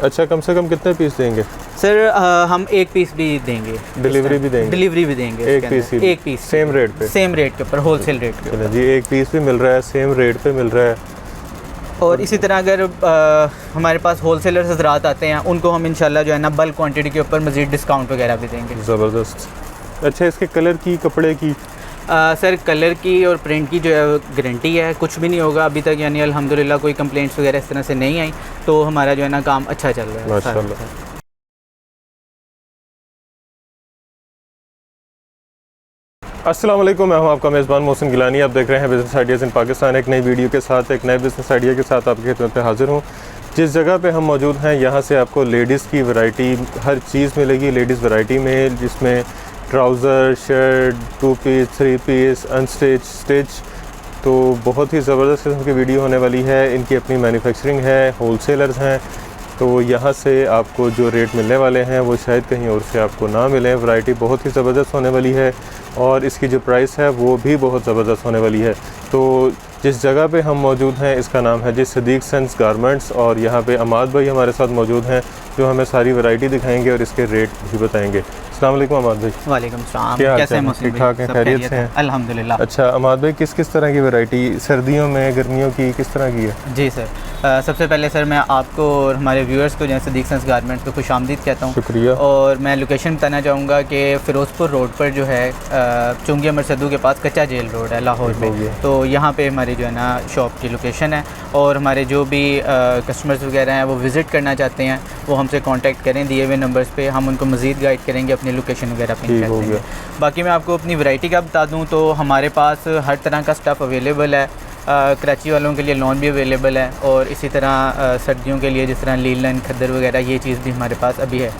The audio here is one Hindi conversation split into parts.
अच्छा, कम से कम कितने पीस देंगे सर? हम एक पीस भी देंगे, डिलीवरी भी देंगे? डिलीवरी भी देंगे। एक पीस सेम रेट पे? सेम रेट के ऊपर, होलसेल रेट के ऊपर जी। एक पीस भी मिल रहा है, सेम रेट पे मिल रहा है। और इसी तरह अगर हमारे पास होलसेलर्स हज़रात आते हैं, उनको हम इंशाल्लाह जो है ना बल्क क्वांटिटी के ऊपर मज़ीद डिस्काउंट वगैरह भी देंगे। ज़बरदस्त। अच्छा, इसके कलर की, कपड़े की? सर कलर की और प्रिंट की जो है गारंटी है, कुछ भी नहीं होगा अभी तक, यानी अल्हम्दुलिल्लाह कोई कंप्लेंट्स वगैरह इस तरह से नहीं आई, तो हमारा जो है ना काम अच्छा चल रहा है माशाल्लाह। अस्सलाम वालेकुम, मैं हूं आपका मेज़बान मोहसिन गिलानी। आप देख रहे हैं बिज़नेस आइडियाज़ इन पाकिस्तान। एक नई वीडियो के साथ, एक नए बिज़नेस आइडिया के साथ आपकी खिदमत में हाज़िर हूं। जिस जगह पे हम मौजूद हैं, यहाँ से आपको लेडीज़ की वैरायटी, हर चीज़ मिलेगी लेडीज़ वैरायटी में, जिसमें trouser, shirt, 2 piece, 3 piece, unstitch, stitch, तो बहुत ही ज़बरदस्त किस्म की वीडियो होने वाली है। इनकी अपनी मैन्युफैक्चरिंग है, होलसेलर्स हैं, तो यहाँ से आपको जो रेट मिलने वाले हैं वो शायद कहीं और से आपको ना मिलें। वैरायटी बहुत ही ज़बरदस्त होने वाली है और इसकी जो प्राइस है वो भी बहुत ज़बरदस्त होने वाली है। तो जिस जगह पे हम मौजूद हैं, इसका नाम है जी सदीक सन्स गारमेंट्स, और यहाँ पे अमाद भाई हमारे साथ मौजूद हैं, जो हमें सारी वैरायटी दिखाएंगे और इसके रेट भी बताएंगे। अस्सलाम वालेकुम अमाद भाई। वालेकुम सलाम, क्या कैसे हैं? ठीक ठाक हैं, खैरियत से हैं? अल्हम्दुलिल्लाह। अच्छा अमाद भाई, किस किस तरह की वैरायटी सर्दियों में, गर्मियों की किस तरह की है? जी सर, सबसे पहले सर मैं आपको और हमारे व्यूअर्स को जैसे सदीक सन्स गारमेंट्स पे खुशामदीद कहता हूँ। शुक्रिया। और मैं लोकेशन बताना चाहूँगा कि फ़िरोज़पुर रोड पर जो है चुंगी अमर सद्दू के पास कच्चा जेल रोड है लाहौर में, तो यहाँ पे हमारी जो है ना शॉप की लोकेशन है। और हमारे जो भी कस्टमर्स वगैरह हैं वो विज़िट करना चाहते हैं, वो हमसे कांटेक्ट करें दिए हुए नंबर्स पे, हम उनको मज़ीद गाइड करेंगे, अपनी लोकेशन वगैरह पिन कर देंगे। बाकी मैं आपको अपनी वैरायटी का बता दूँ तो हमारे पास हर तरह का स्टफ़ अवेलेबल है। कराची वालों के लिए लॉन भी अवेलेबल है, और इसी तरह सर्दियों के लिए जिस तरह लीलन, खद्दर वगैरह, ये चीज़ भी हमारे पास अभी है।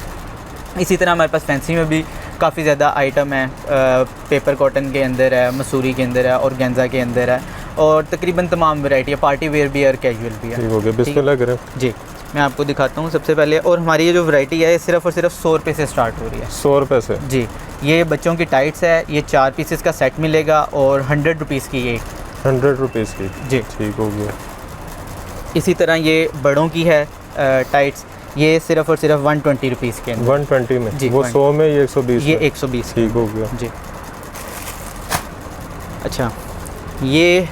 इसी तरह हमारे पास फैंसी में भी काफ़ी ज़्यादा आइटम है, पेपर कॉटन के अंदर है, मसूरी के अंदर है, और गेंजा के अंदर है, और तकरीबन तमाम वैरायटी है, पार्टी वेयर भी है और कैजुअल भी है। ठीक हो गया, बिस्मिल्लाह करें जी। मैं आपको दिखाता हूँ सबसे पहले, और हमारी ये जो वैरायटी है सिर्फ़ और सिर्फ 100 रुपये से स्टार्ट हो रही है। 100 रुपये से? जी। ये बच्चों की टाइट्स है, ये 4 पीसेस का सेट मिलेगा, और 100 रुपीज़ की ये 100 रुपीज़ की? जी। ठीक हो गया। इसी तरह ये बड़ों की है टाइट्स, ये सिर्फ़ और सिर्फ 120 रुपीज़ के अंदर। 120 में? जी। वो 100 में, ये 120? ये 120। ठीक हो गया। जी। अच्छा, ये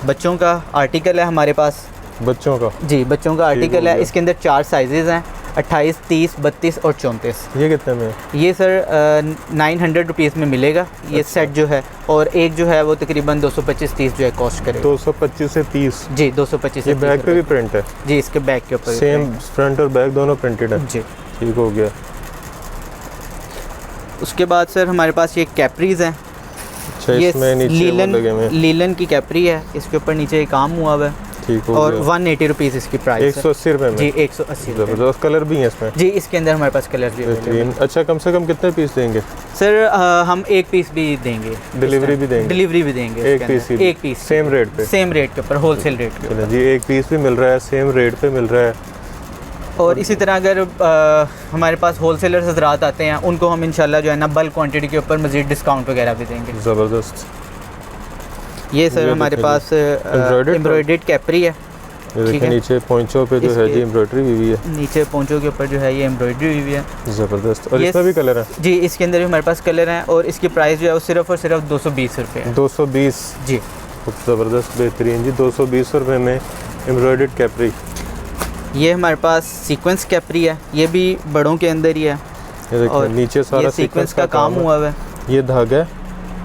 बच्चों का आर्टिकल है हमारे पास। बच्चों का? जी, बच्चों का आर्टिकल है। इसके अंदर 4 साइजेज़ हैं, 28, 30, 32 और 34। ये कितने में? ये सर 900 रुपीज़ में मिलेगा ये सेट जो है, और एक जो है वो तकरीबन 225-30 जो है कॉस्ट करेगा। 225 से 30? जी, 225 से 30। ये बैक पे भी प्रिंट है? जी, इसके बैक के ऊपर सेम फ्रंट और बैक दोनों प्रिंटेड है? जी। ठीक हो गया। उसके बाद सर हमारे पास ये कैपरीज़ हैं। अच्छा, इसमें नीचे लीलन की कैपरी है, इसके ऊपर नीचे काम हुआ हुआ है। ठीक हो और गया। 180 रुपीज़ इसकी प्राइस। 180 रुपये में? जी, 180 रुपये। ज़बरदस्त। कलर भी हैं इसमें? जी, इसके अंदर हमारे पास कलर भी है। अच्छा, कम से कम कितने पीस देंगे सर? हम एक पीस भी देंगे, डिलीवरी भी देंगे? डिलीवरी भी देंगे। एक पीस सेम रेट पे? सेम रेट के ऊपर, होलसेल रेट के ऊपर। जी, एक पीस भी मिल रहा है, सेम रेट पे मिल रहा है। और इसी तरह अगर हमारे पास होलसेलर्स हज़रात आते हैं, उनको हम इंशाल्लाह जो है ना बल्क क्वांटिटी के ऊपर मज़ीद डिस्काउंट वगैरह भी देंगे। ज़बरदस्त। ये सर हमारे पास एम्ब्रॉयडर्ड कैपरी है। ठीक है। नीचे पोंचों पे जो है जी एम्ब्रॉयडरी हुई है, नीचे पोंचों के ऊपर जो है ये एम्ब्रॉयडरी हुई है। ज़बरदस्त। और इसमें भी कलर है? जी, इसके अंदर भी हमारे पास कलर हैं, और इसकी प्राइस जो है वो सिर्फ़ और सिर्फ 220 रुपये है। 220? जी, ज़बरदस्त, बेहतरीन जी। 220 रुपये में एम्ब्रॉयडर्ड कैपरी। ये हमारे पास सीक्वेंस कैपरी है, ये भी बड़ों के अंदर ही है। ये देखिए, नीचे सारा सीक्वेंस का काम हुआ है। ये धागा है?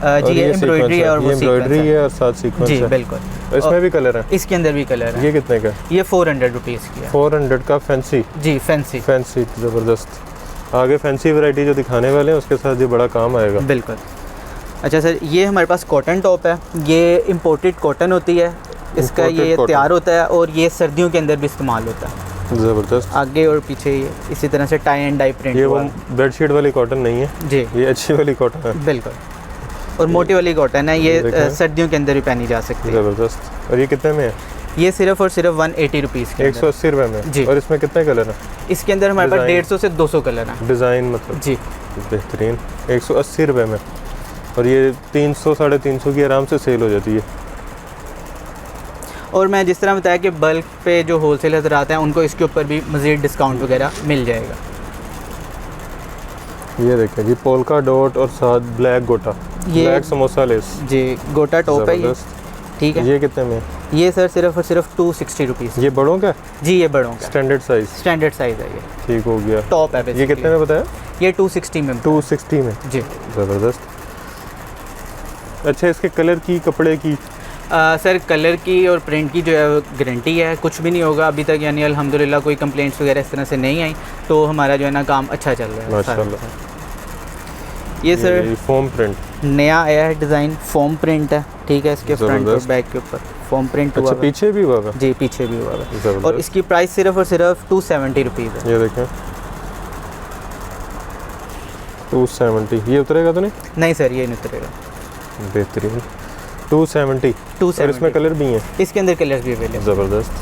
जी, ये एम्ब्रॉयडरी है, और वो एम्ब्रॉयडरी है और साथ सीक्वेंस है। जी बिल्कुल। इसमें भी कलर है? इसके अंदर भी कलर है। ये कितने का? ये 400 रुपीज़ की है। 400 का फैंसी? जी, फैंसी। ज़बरदस्त। आगे फैंसी वैरायटी जो दिखाने वाले हैं उसके साथ ये बड़ा काम आएगा। बिल्कुल। अच्छा सर, ये हमारे पास कॉटन टॉप है, ये इम्पोर्टेड कॉटन होती है, इसका ये तैयार होता है, और ये सर्दियों के अंदर भी इस्तेमाल होता है। ज़बरदस्त। आगे और पीछे ये इसी तरह से टाई एंड डाई प्रिंट। ये वो बेडशीट वाली कॉटन नहीं है? जी, ये अच्छी वाली कॉटन है। बिल्कुल, और मोटी वाली कॉटन है, ये सर्दियों के अंदर भी पहनी जा सकती है। ज़बरदस्त। और ये कितने में है? ये सिर्फ़ और सिर्फ 180 रुपीज़ के 180 रुपये में? जी। और इसमें कितने कलर हैं? इसके अंदर हमारे पास 150 से 200 कलर हैं। डिज़ाइन मतलब? जी, बेहतरीन। 180 रुपये में, और ये 300 साढ़े 300 की आराम से सेल हो जाती है। और मैं जिस तरह बताया कि बल्क पे जो होलसेल हजरात हैं उनको इसके ऊपर भी मज़ीद डिस्काउंट वगैरह मिल जाएगा। ये देखें जी, पोल्का डॉट और साथ ब्लैक गोटा, ये ब्लैक समोसा लेस जी गोटा टॉप है ये, ज़बरदस्त। ठीक है। ये कितने में? ये सर सिर्फ और सिर्फ 260 रुपीज़। ये बड़ों का जी ये बड़ों का स्टैंडर्ड साइज, स्टैंडर्ड साइज़ है, ये ठीक हो गया। टॉप है ये basically। कितने में बताया? ये 260 में 260 में, जी। ज़बरदस्त। अच्छा, इसके कलर की, कपड़े की? सर कलर की और प्रिंट की जो है गारंटी है, कुछ भी नहीं होगा अभी तक, यानी अल्हम्दुलिल्लाह कोई कंप्लेंट्स वगैरह इस तरह से नहीं आई, तो हमारा जो है ना काम अच्छा चल रहा है माशाल्लाह। ये सर फोम प्रिंट नया आया है डिज़ाइन, फोम प्रिंट है, ठीक है। इसके फ्रंट और ज़बरदस्त। बैक के ऊपर फोम प्रिंट हुआ अच्छा, हुआ है। पीछे भी हुआ है? जी पीछे भी हुआ है। ज़बरदस्त। और इसकी प्राइस सिर्फ और सिर्फ 270 रुपीज़ है। ये देखें 270। ये उतरेगा तो नहीं? नहीं सर ये नहीं उतरेगा। बेहतरीन। 270। 270। और इसमें कलर भी हैं? इसके अंदर कलर्स भी अवेलेबल। ज़बरदस्त।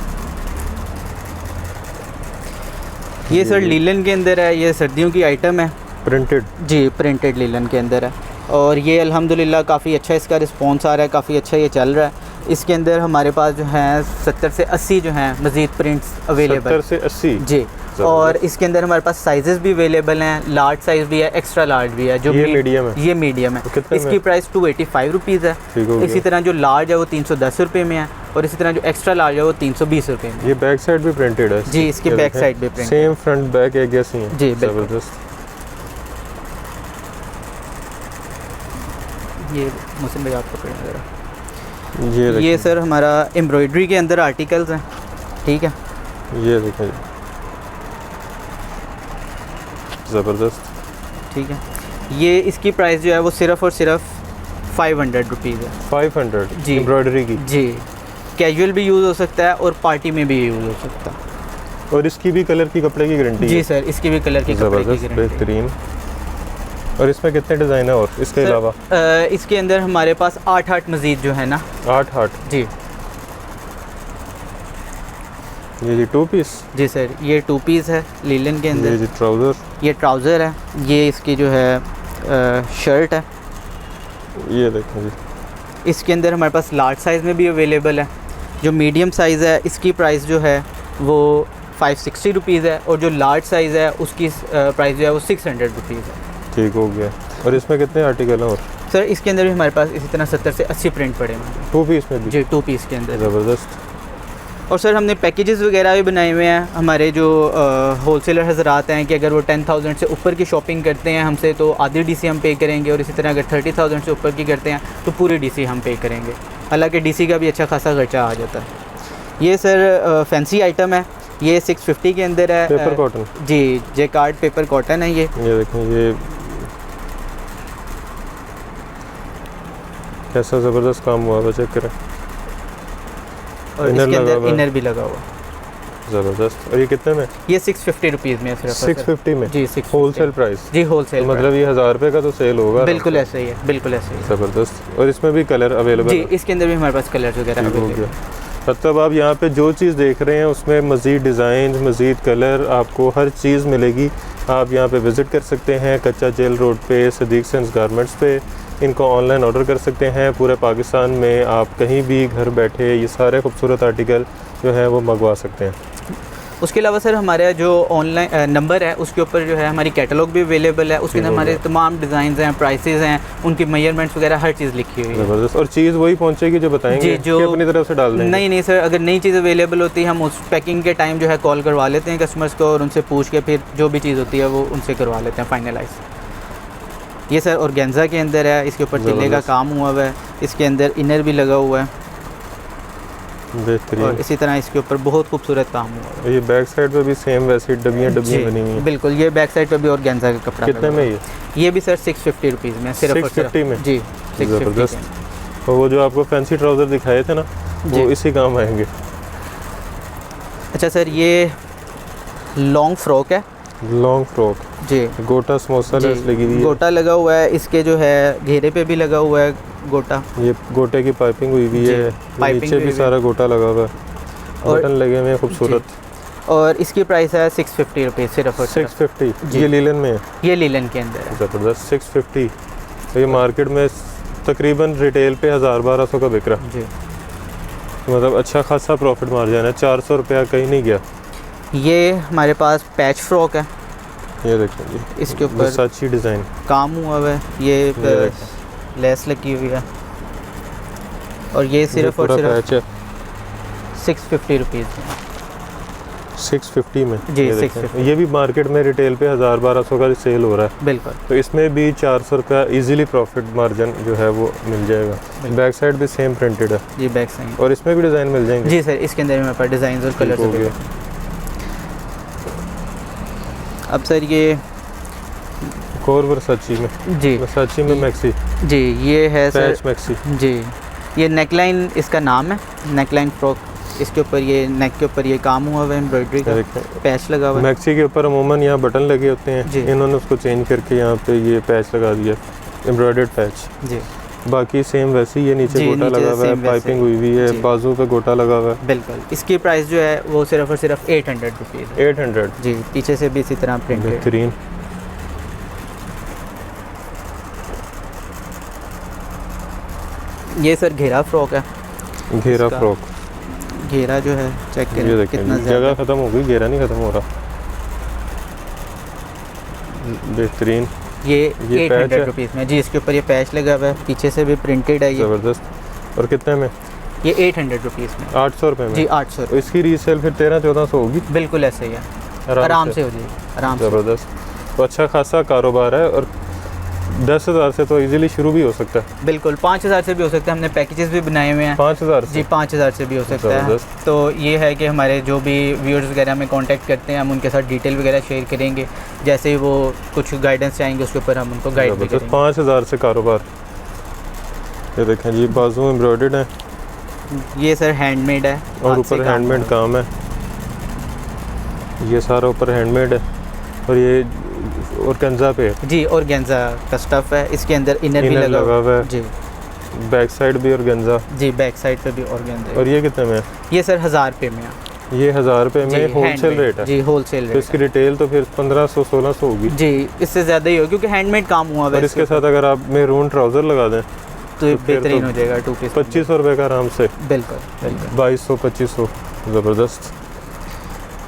ये सर लीलन के अंदर है, ये सर्दियों की आइटम है प्रिंटेड? जी, प्रिंटेड लीलन के अंदर है। और ये अल्हम्दुलिल्लाह काफ़ी अच्छा इसका रिस्पॉन्स आ रहा है, काफ़ी अच्छा ये चल रहा है। इसके अंदर हमारे पास जो है 70 से 80 जो हैं मज़ीद प्रिंट्स अवेलेबल 70 से 80 जी। और इसके अंदर हमारे पास साइजेस भी अवेलेबल हैं, लार्ज साइज़ भी है, एक्स्ट्रा लार्ज भी है। जो ये मीडियम है? ये मीडियम है। तो कितने इसकी में? प्राइस 285 रुपीज़ है। ठीक हो इसी गया। तरह जो लार्ज है वो 310 रुपये में है, और इसी तरह जो एक्स्ट्रा लार्ज है वो 320 रुपये में। ये बैक साइड भी प्रिंटेड है? जी, इसकी ये बैक देखें, साइड भी प्रिंट, सेम फ्रंट बैक एक जैसी हैं? जी, बिल्कुल। ज़बरदस्त। ये मोहसिन भाई आप पकड़ें ज़रा। ये ये सर हमारा एम्ब्रॉयडरी के अंदर आर्टिकल्स हैं, ठीक है। ये देखें, ज़बरदस्त। ठीक है। ये इसकी प्राइस जो है वो सिर्फ़ और सिर्फ 500 रुपीज़ है। 500 जी। एम्ब्रॉयडरी की? जी, कैजुअल भी यूज़ हो सकता है और पार्टी में भी यूज़ हो सकता है। और इसकी भी कलर की, कपड़े की गारंटी जी है? सर, इसकी भी कलर की, कपड़े की ज़बरदस्त, गारंटी है। बेहतरीन। और इसमें कितने डिज़ाइन है और इसके सर, अलावा? इसके अंदर हमारे पास 8 मज़ीद जो है ना। 8 जी ये जी 2 पीस? जी सर, ये 2 पीस है लीलन के ये अंदर। जी ट्राउज़र? ये ट्राउज़र है, ये इसकी जो है शर्ट है। ये देखें जी, इसके अंदर हमारे पास लार्ज साइज़ में भी अवेलेबल है। जो मीडियम साइज़ है इसकी प्राइस जो है वो 560 रुपीज़ है, और जो लार्ज साइज़ है उसकी प्राइस जो है वो 600 रुपीज़ है। ठीक हो गया। और इसमें कितने आर्टिकल हैं और? सर इसके अंदर भी हमारे पास इसी तरह 70 से 80 प्रिंट पड़े हुए हैं। 2 पीस में भी? जी 2 पीस के अंदर। ज़बरदस्त। और सर हमने पैकेजेस वगैरह भी बनाए हुए हैं। हमारे जो होलसेलर हजरात हैं कि अगर वो 10,000 से ऊपर की शॉपिंग करते हैं हमसे तो आधी डीसी हम पे करेंगे, और इसी तरह अगर 30,000 से ऊपर की करते हैं तो पूरी डीसी हम पे करेंगे। हालांकि डीसी का भी अच्छा खासा खर्चा आ जाता है। ये सर फैंसी आइटम है, ये 650 के अंदर है। Paper cotton? जी, जेकार्ड पेपर कॉटन है ये। देखें, ये कैसा ज़बरदस्त काम हुआ है, चेक करें। और इनर इसके लगा अंदर हुआ है। इनर भी लगा हुआ। ज़बरदस्त। और ये कितने में? ये 650 रुपीज़ में सिर्फ। 650 में? जी 650। Wholesale price? जी होलसेल, मतलब ये 1000 रुपये का तो सेल होगा? बिल्कुल ऐसे ही है, बिल्कुल ऐसे ही है। ज़बरदस्त। और इसमें भी कलर अवेलेबल जी, है? इसके अंदर भी हमारे पास कलर्स वगैरह ठीक हो अवेलेबल गया। है। मतलब आप यहाँ पे जो चीज़ देख रहे हैं उसमें मज़ीद डिज़ाइन, मज़ीद कलर, आपको हर चीज़ मिलेगी। आप यहाँ पे विज़िट कर सकते हैं कच्चा जेल रोड पे, सदीक सेंस गारमेंट्स पे। इनको ऑनलाइन ऑर्डर कर सकते हैं। पूरे पाकिस्तान में आप कहीं भी घर बैठे ये सारे खूबसूरत आर्टिकल जो है वो मंगवा सकते हैं। उसके अलावा सर हमारा जो ऑनलाइन नंबर है उसके ऊपर जो है हमारी कैटलॉग भी अवेलेबल है। उसके अंदर हमारे तमाम डिज़ाइन हैं, प्राइसेस हैं, उनकी मेजरमेंट्स वगैरह हर चीज़ लिखी हुई है। ज़बरदस्त। और चीज़ वही पहुँचेगी जो बताएंगे? जी, जो कि अपनी तरफ से डाल देंगे? नहीं सर, अगर नई चीज़ अवेलेबल होती है हम उस पैकिंग के टाइम जो है कॉल करवा लेते हैं कस्टमर्स को, और उनसे पूछ के फिर जो भी चीज़ होती है वो उनसे करवा लेते हैं फाइनलाइज। ये सर ऑर्गेन्जा के अंदर है, इसके ऊपर तिल्ले का काम हुआ हुआ है, इसके अंदर इनर भी लगा हुआ है, बेहतरीन। और इसी तरह इसके ऊपर बहुत खूबसूरत काम हुआ है। ये बैक साइड पे भी सेम वैसी डबियाँ बनी हुई हैं? बिल्कुल, ये बैक साइड पे भी ऑर्गेन्जा का कपड़ा। कितने में ये भी सर 650 रुपीज़ में सिर्फ। 650 में? जी 650 ज़बरदस्त। और वो जो आपको फैंसी ट्राउज़र दिखाए थे ना वो इसी काम आएंगे? अच्छा सर, ये लॉन्ग फ्रॉक है। Long frock? जी, गोटा समोसा लेस लगी हुई है? गोटा लगा हुआ है, इसके जो है घेरे पे भी लगा हुआ है गोटा। ये गोटे की पाइपिंग हुई हुई है, नीचे भी सारा गोटा लगा हुआ है, बटन लगे हुए हैं खूबसूरत। और इसकी प्राइस है 650 रुपीज़ सिर्फ। 650? ये लीलन में है? ये लीलन के अंदर है। ज़बरदस्त। 650। तो ये मार्केट में तकरीबन रिटेल पे 1000-1200 का बिक रहा है। जी। मतलब अच्छा खासा प्रॉफिट मार्जिन है, 400 रुपया कहीं नहीं गया। ये हमारे पास पैच फ्रॉक है, ये देखें जी, इसके ऊपर वर्साची डिज़ाइन काम हुआ हुआ है, ये लेस लगी हुई है और ये सिर्फ और सिर्फ पैच है 650 रुपीज़ में। 650 में जी, ये देखें। 650। ये भी मार्केट में रिटेल पे 1000-1200 का सेल हो रहा है, बिल्कुल तो इसमें भी 400 रुपया इजीली प्रॉफिट मार्जिन जो है वो मिल जाएगा। बैक साइड भी सेम प्रिंटेड है जी, बैक साइड। और इसमें भी डिज़ाइन मिल जाएंगे। जी सर, इसके अंदर हमारे पास डिज़ाइन और कलर्स हो गया। हैं। अब सर ये एक और वर्साची में, जी वर्साची में मैक्सी जी, ये है सर पैच मैक्सी। जी, ये नेकलाइन इसका नाम है, नेकलाइन फ्रॉक। इसके ऊपर ये नेक के ऊपर ये काम हुआ हुआ है, एम्ब्रॉयडरी का पैच लगा हुआ है। मैक्सी के ऊपर अमूमन यहाँ बटन लगे होते हैं, जी। इन्होंने उसको चेंज करके यहाँ पे ये पैच लगा दिया, एम्ब्रॉयडर्ड पैच। जी बाकी सेम वैसे ही है, नीचे जी, गोटा नीचे लगा हुआ है, सेम वैसे पाइपिंग हुई हुई है, जी। बाजू पे गोटा लगा हुआ है। बिल्कुल। इसकी प्राइस जो है वो सिर्फ और सिर्फ 800 रुपीज़ है। 800। जी, पीछे से भी इसी तरह प्रिंटेड। बेहतरीन। ये सर घेरा फ्रॉक है, घेरा इसका फ्रॉक, घेरा जो है चेक ये करें देखें कितना जी, ज़्यादा। जगह ख़त्म हो गई, घेरा नहीं ख़त्म हो रहा। बेहतरीन, ये पैच 800 है। रुपीज़ में। जी, इसके ऊपर ये पैच लगा हुआ है, पीछे से भी प्रिंटेड है ये। ज़बरदस्त। और कितने में? ये 800 रुपीज़ में। 800 रुपये में जी, 800। तो इसकी रीसेल फिर 1300-1400 होगी बिल्कुल ऐसे ही है, आराम से हो जाएगी, आराम से। ज़बरदस्त। तो अच्छा खासा कारोबार है और 10,000 से तो इजीली शुरू भी हो सकता है। बिल्कुल 5000 से भी हो सकता है, हमने पैकेजेस भी बनाए हुए हैं। 5000 जी, 5000 से भी हो सकता है। ज़बरदस्त। तो ये है कि हमारे जो भी व्यूअर्स वगैरह हमें कांटेक्ट करते हैं, हम उनके साथ डिटेल वगैरह शेयर करेंगे। जैसे ही वो कुछ गाइडेंस चाहेंगे उसके ऊपर हम उनको गाइड भी ज़बरदस्त। करेंगे। 5000 से कारोबार। ये देखें जी, बाजू एम्ब्रॉयडर्ड है ये सर हैंडमेड है और हाथ से ऊपर काम हैंडमेड हुआ काम है, ये सारा ऊपर हैंडमेड है। और ये ऑर्गेन्जा पे है, है। जी, ऑर्गेन्जा का स्टफ़ है, इसके अंदर इनर भी इनर लगा लगा हुआ है, जी बैक साइड भी ऑर्गेन्जा। जी, बैक साइड पे भी ऑर्गेन्जा। और ये कितने में है? ये सर 1000 रुपये में है। ये 1000 रुपये जी, में होलसेल handmade। रेट है। जी, होलसेल तो रेट इसकी रिटेल तो फिर 1500-1600 होगी। है। जी, इससे ज़्यादा ही हो क्योंकि हैंडमेड काम हुआ और है। इसके साथ अगर आप मेरून ट्राउज़र लगा दें तो फिर बेहतरीन तो हो जाएगा 2 पीस। 2500 रुपये का आराम से, बिल्कुल बिल्कुल। 2200-2500। ज़बरदस्त।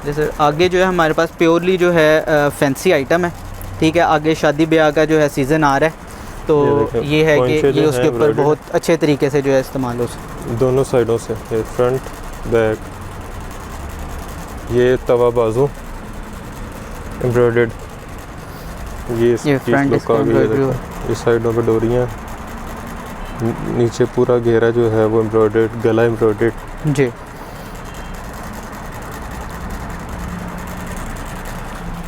जैसे आगे जो है हमारे पास प्योरली जो है फैंसी आइटम है, ठीक है। आगे शादी ब्याह का जो है सीज़न आ रहा है, तो देखें, ये है पोंचे कि जो ये उसके हैं ऊपर embroidered बहुत अच्छे तरीके से जो है इस्तेमाल हो सकता दोनों साइडों से, ये फ्रंट बैक, ये तवा बाजू एम्ब्रॉयडर्ड, ये ये इसकी front look इसका आ गई है। embroidery देखो, इस साइडों पे डोरियाँ, नीचे पूरा घेरा जो है वो एम्ब्रॉयडर्ड, गला एम्ब्रॉयडर्ड। है। जी,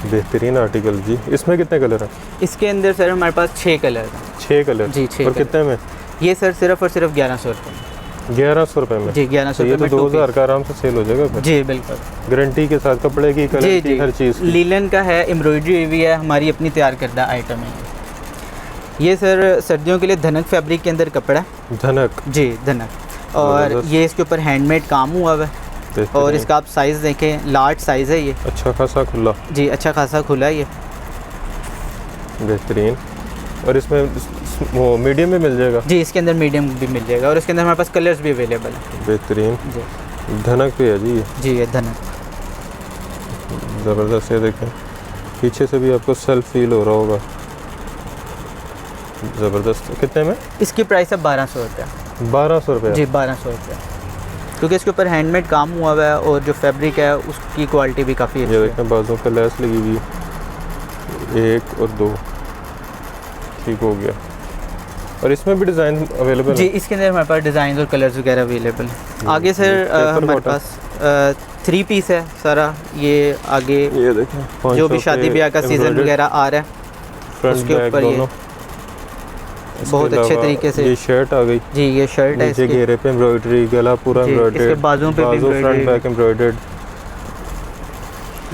बेहतरीन आर्टिकल जी। इसमें कितने कलर हैं? इसके अंदर सर हमारे पास 6 कलर हैं। 6 कलर। जी, 6 और कलर। कितने में? ये सर सिर्फ और सिर्फ 1100 रुपये में। 1100 रुपये में। जी, 1100 तो ये रुपये तो में 2000 का आराम से सेल हो जाएगा फिर। जी, बिल्कुल। गारंटी के साथ, कपड़े की, कलर जी की, जी, हर चीज़ की। लीलन का है, एम्ब्रॉयडरी हुई है, हमारी अपनी तैयार करदा आइटम है ये सर सर्दियों के लिए धनक फैब्रिक के अंदर कपड़ा है। धनक। जी, धनक। और ज़बरदस्त। ये इसके ऊपर हैंडमेड काम हुआ हुआ है। बेहतरीन। और इसका आप साइज़ देखें, लार्ज साइज़ है ये। अच्छा खासा खुला। जी, अच्छा खासा खुला है ये। बेहतरीन। और इसमें वो मीडियम में मिल जाएगा। जी, इसके अंदर मीडियम भी मिल जाएगा और इसके अंदर हमारे पास कलर्स भी अवेलेबल हैं। बेहतरीन। जी धनक पे है जी ये। जी, ये धनक। ज़बरदस्त। ये देखें, पीछे से भी आपको सेल्फ फील हो रहा होगा। ज़बरदस्त। कितने में? इसकी प्राइस है 1200 रुपया। 1200 रुपये। जी, 1200 रुपया, क्योंकि इसके ऊपर हैंडमेड काम हुआ हुआ है और जो फैब्रिक है उसकी क्वालिटी भी काफ़ी अच्छी ये है। देखें, बाजू पे लेस लगी हुई है, 1 और 2, ठीक हो गया। और इसमें भी डिज़ाइन अवेलेबल जी, है? इसके अंदर हमारे पास डिज़ाइन और कलर्स वगैरह अवेलेबल हैं। आगे सर पेपर हमारे बॉटम। पास 3 पीस है सारा। ये आगे ये देखें, जो भी शादी ब्याह का सीज़न वगैरह आ रहा है फ्रंट उसके बैक ऊपर ये दोनों। इसके बहुत अच्छे अलावा तरीके से। ये शर्ट आ गई, जी, ये शर्ट है नीचे इसकी। घेरे पे एम्ब्रॉयडरी, गला पूरा जी, एम्ब्रॉयडर्ड, इसके बाजुओं पे भी बाजू फ्रंट embroidery। Back embroidered.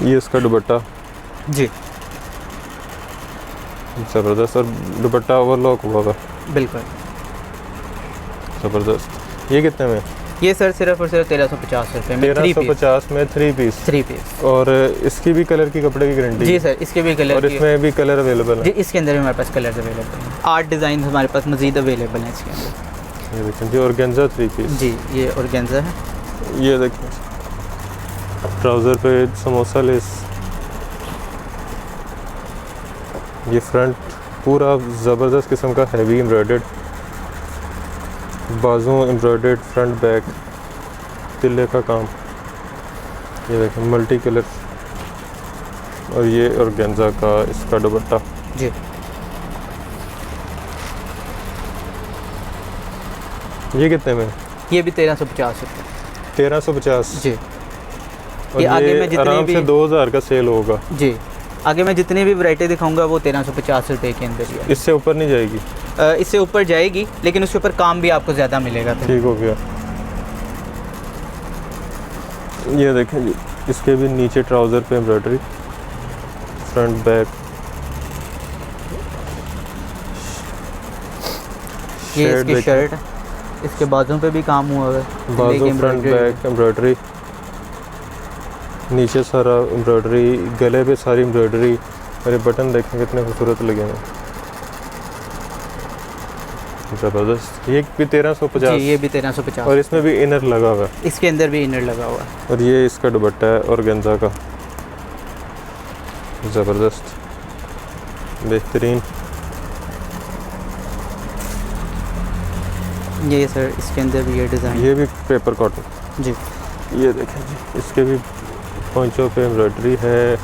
ये इसका दुपट्टा जी, ज़बरदस्त। और दुपट्टा ओवरलॉक हुआ हुआ, बिल्कुल। ज़बरदस्त। ये कितने में? ये सर सिर्फ और सिर्फ 1350 रुपये में 3 पीस। 1350 में 3 पीस। 3 पीस। और इसकी भी कलर की कपड़े की गारंटी? जी सर, इसके भी कलर और इसमें भी कलर अवेलेबल जी, है? इसके अंदर भी हमारे पास कलर्स अवेलेबल हैं। 8 डिज़ाइन हमारे पास मज़ीद अवेलेबल हैं इसके अंदर। ये देखें जी ऑर्गेन्जा 3 पीस। जी ये ऑर्गेन्जा है। ये देखें ट्राउज़र पे समोसा लेस। ये फ्रंट पूरा ज़बरदस्त किस्म का हैवी एम्ब्रॉयडर्ड, बाजू एम्ब्रॉयडर्ड, फ्रंट बैक तिल्ले का काम। ये देखें मल्टी कलर। और ये ऑर्गेन्जा का इसका दुपट्टा। जी ये कितने में? ये भी 1350 रुपये। 1350 जी। और ये आगे मैं जितने आराम भी से 2000 का सेल होगा। जी आगे मैं जितनी भी वैरायटी दिखाऊंगा वो 1350 रुपये के अंदर ही है। इससे ऊपर नहीं जाएगी? इससे ऊपर जाएगी लेकिन उसके ऊपर काम भी आपको ज़्यादा मिलेगा। फिर ठीक हो गया। ये देखें जी इसके भी नीचे ट्राउज़र पे एम्ब्रॉयडरी, फ्रंट बैक। ये इसकी शर्ट है, इसके बाजू पे भी काम हुआ है, बाजू फ्रंट बैक एम्ब्रॉयडरी, नीचे सारा एम्ब्रॉयडरी, गले पे सारी एम्ब्रॉयडरी। और ये बटन देखें कितने खूबसूरत लगे हैं, ज़बरदस्त। ये भी 1350। जी ये भी 1350। और इसमें भी इनर लगा हुआ है। इसके अंदर भी इनर लगा हुआ है। और ये इसका दुपट्टा है ऑर्गेन्जा का, ज़बरदस्त बेहतरीन। ये सर इसके अंदर भी ये डिज़ाइन। ये भी पेपर कॉटन। जी ये देखें जी इसके भी पॉइंचों पे एम्ब्रॉयडरी है।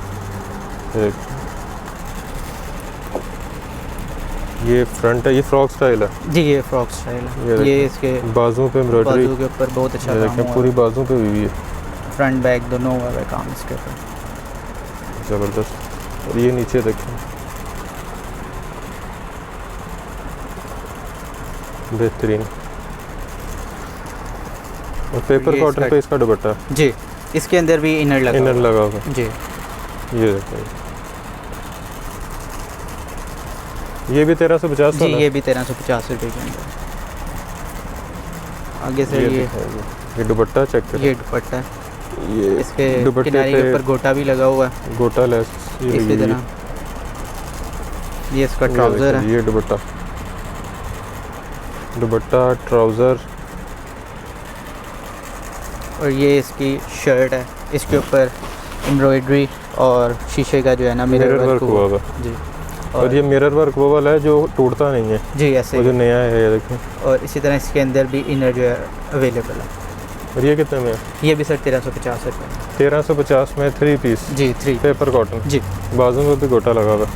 ये फ्रंट है, ये फ्रॉक स्टाइल है। जी ये फ्रॉक स्टाइल है। ये इसके बाजू पे एम्ब्रॉयडरी, बाजू के ऊपर बहुत अच्छा काम देखें हुआ पूरी है। बाजू पे भी है, फ्रंट बैक दोनों हुआ है काम इसके ऊपर, ज़बरदस्त। और ये नीचे देखें बेहतरीन। और पेपर कॉटन पे इसका दुपट्टा। जी इसके अंदर भी इनर लगा हुआ है। जी ये देखें ये भी 1350। जी ये भी 1350 रुपये के अंदर। आगे से ये दुपट्टा चेक करें। ये दुपट्टा है, ये इसके दुपट्टे किनारे के ऊपर गोटा भी लगा हुआ है, गोटा लेस इसी तरह। ये इसका ट्राउज़र है। ये दुपट्टा ट्राउज़र। और ये इसकी शर्ट है, इसके ऊपर एम्ब्रॉयडरी और शीशे का जो है ना मिरर वर्क हुआ हुआ। जी। और ये मिरर वर्क वो वाला है जो टूटता नहीं है। जी ऐसे वो जो नया है ये देखें। और इसी तरह इसके अंदर भी इनर जो है अवेलेबल है। और ये कितने में है? ये भी सर 1350 रुपये। 1350 में 3 पीस। जी 3 पेपर कॉटन। जी बाजू में भी गोटा लगा हुआ है।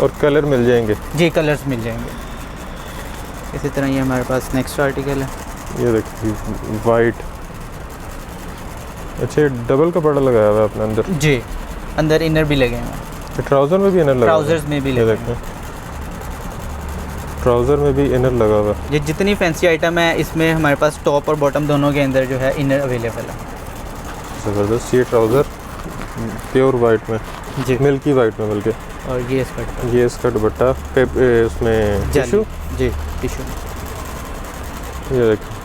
और कलर मिल जाएंगे। जी कलर्स मिल जाएंगे। इसी तरह ये हमारे पास नेक्स्ट आर्टिकल है। ये देखिए वाइट। अच्छा डबल कपड़ा लगाया हुआ है अपने अंदर। जी अंदर इनर भी लगे हैं। ट्राउज़र में भी इनर लगा, ट्राउज़र्स में भी लगे हैं। ट्राउज़र में भी इनर लगा हुआ है। ये जितनी फैंसी आइटम है इसमें हमारे पास टॉप और बॉटम दोनों के अंदर जो है इनर अवेलेबल है। ज़बरदस्त। ये ट्राउज़र प्योर वाइट में, जी मिल्की वाइट में बल्कि। और ये इसका ये इसका दुपट्टा उसमें टिश्यू। जी टिश्यू। ये देखिए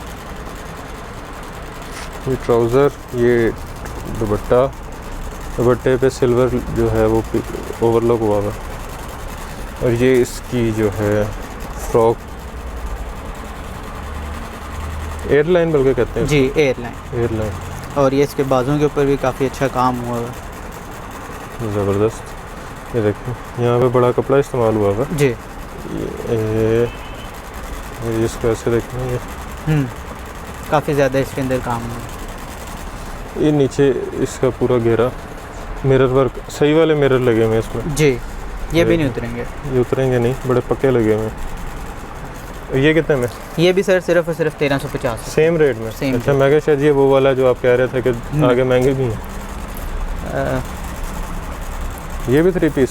ये ट्राउज़र, ये दुपट्टा, दुपट्टे पे सिल्वर जो है वो ओवरलॉक हुआ हुआ। और ये इसकी जो है फ्रॉक, एयरलाइन बल्कि कहते हैं। जी एयरलाइन। और ये इसके बाजू के ऊपर भी काफ़ी अच्छा काम हुआ है। ज़बरदस्त। ये देखिए यहाँ पे बड़ा कपड़ा इस्तेमाल हुआ हुआ। जी ये इसको ऐसे देखना ये काफ़ी ज़्यादा इसके अंदर काम हुआ है। ये नीचे इसका पूरा घेरा मिरर वर्क, सही वाले मिरर लगे हुए इसमें। जी ये भी नहीं उतरेंगे। ये उतरेंगे नहीं, बड़े पक्के लगे हुए। ये कितने में? ये भी सर सिर्फ और सिर्फ 1350। सेम रेट में? सेम अच्छा मैं क्या शायद ये वो वाला जो आप कह रहे थे कि आगे महंगे भी हैं। ये भी 3 पीस।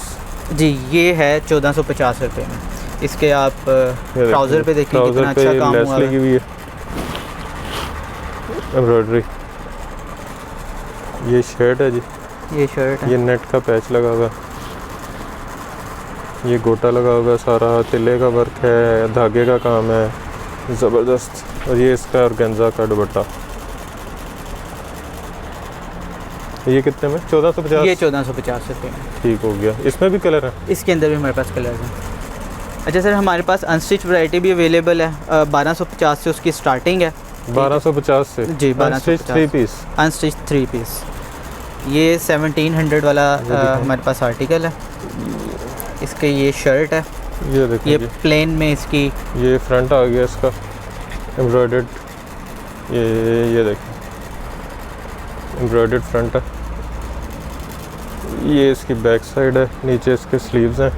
जी ये है 1450 रुपये में। इसके आप ट्राउज़र पे देखिए कितना अच्छा काम हुआ है। लगी हुई है एम्ब्रॉयडरी। ये शर्ट है जी, ये शर्ट है। ये नेट का पैच लगा हुआ है, ये गोटा लगा हुआ है, सारा तिल्ले का वर्क है, धागे का काम है, ज़बरदस्त। और ये इसका ऑर्गेन्जा का दुपट्टा। ये कितने में? 1450। ये 1450 रुपये में। ठीक हो गया। इसमें भी कलर है? इसके अंदर भी हमारे पास कलर हैं। अच्छा सर, हमारे पास अनस्टिच वैरायटी भी अवेलेबल है, 1250 से उसकी स्टार्टिंग है। 1250 से जी, 1250 3 पीस। Unstitch 3 piece. ये 1700 वाला हमारे पास आर्टिकल है। इसके ये शर्ट है, ये देखिए, ये प्लेन में इसकी ये फ्रंट आ गया इसका एम्ब्रॉयडर्ड। ये देखिए एम्ब्रॉयडर्ड फ्रंट है। ये इसकी बैक साइड है, नीचे इसके स्लीव्स हैं।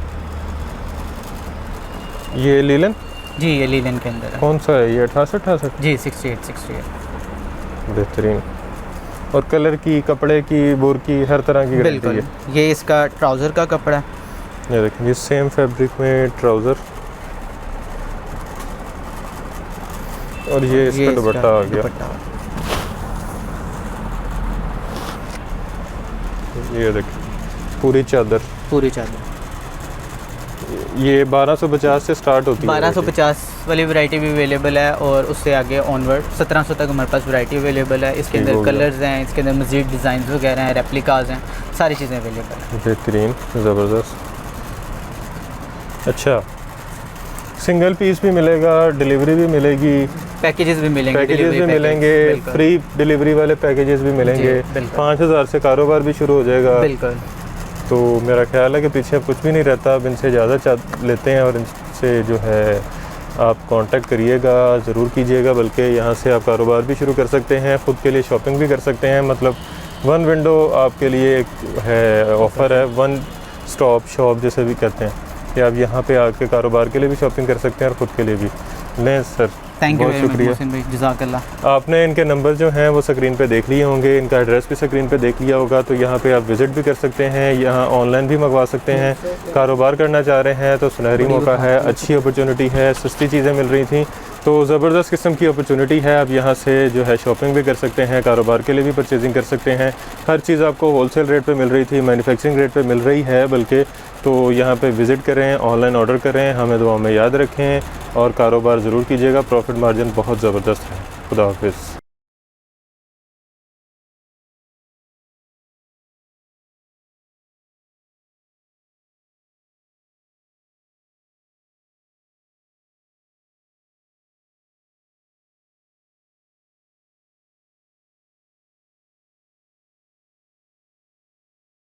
ये लीलन, जी ये लीलन के अंदर है। कौन सा है ये? 68? जी 68। बेहतरीन। और कलर की, कपड़े की, बोर की, हर तरह की गारंटी बिल्कुल। है। ये इसका ट्राउज़र का कपड़ा है। ये देखिए, ये सेम फैब्रिक में ट्राउज़र, और ये इसका दुपट्टा आ गया। ये देखिए पूरी चादर। ये 1250 से स्टार्ट होती है। 1250 वाली वैरायटी भी अवेलेबल है, और उससे आगे ऑनवर्ड 1700 तक हमारे पास वैरायटी अवेलेबल है। इसके अंदर कलर्स हैं, इसके अंदर मज़ीद डिज़ाइन वगैरह हैं, रेप्लिकाज हैं, सारी चीज़ें अवेलेबल हैं। बेहतरीन, ज़बरदस्त। अच्छा, सिंगल पीस भी मिलेगा, डिलीवरी भी मिलेगी, पैकेजेस भी मिलेंगे, फ्री डिलीवरी वाले पैकेजेस भी मिलेंगे। 5000 से कारोबार भी शुरू हो जाएगा। बिल्कुल। तो मेरा ख्याल है कि पीछे अब कुछ भी नहीं रहता, अब इनसे ज़्यादा लेते हैं, और इनसे जो है आप कांटेक्ट करिएगा, ज़रूर कीजिएगा। बल्कि यहाँ से आप कारोबार भी शुरू कर सकते हैं, ख़ुद के लिए शॉपिंग भी कर सकते हैं। मतलब वन विंडो आपके लिए एक है, ऑफ़र है, वन स्टॉप शॉप जैसे भी कहते हैं, कि आप यहाँ पे आके कारोबार के लिए भी शॉपिंग कर सकते हैं और ख़ुद के लिए भी। लें सर, थैंक यू, बहुत शुक्रिया। जज़ाकल्लाह। आपने इनके नंबर जो हैं वो स्क्रीन पे देख लिए होंगे, इनका एड्रेस भी स्क्रीन पे देख लिया होगा। तो यहाँ पे आप विज़िट भी कर सकते हैं, यहाँ ऑनलाइन भी मंगवा सकते हैं। कारोबार करना चाह रहे हैं तो सुनहरी मौका है, अच्छी अपॉर्चुनिटी है, सस्ती चीज़ें मिल रही थी, तो ज़बरदस्त किस्म की अपॉर्चुनिटी है। आप यहाँ से जो है शॉपिंग भी कर सकते हैं, कारोबार के लिए भी परचेजिंग कर सकते हैं। हर चीज़ आपको होलसेल रेट पे मिल रही थी, मैन्युफैक्चरिंग रेट पे मिल रही है बल्कि। तो यहाँ पे विज़िट करें, ऑनलाइन ऑर्डर करें, हमें दुआ में याद रखें और कारोबार ज़रूर कीजिएगा। प्रॉफिट मार्जिन बहुत ज़बरदस्त है। खुदा हाफिज़।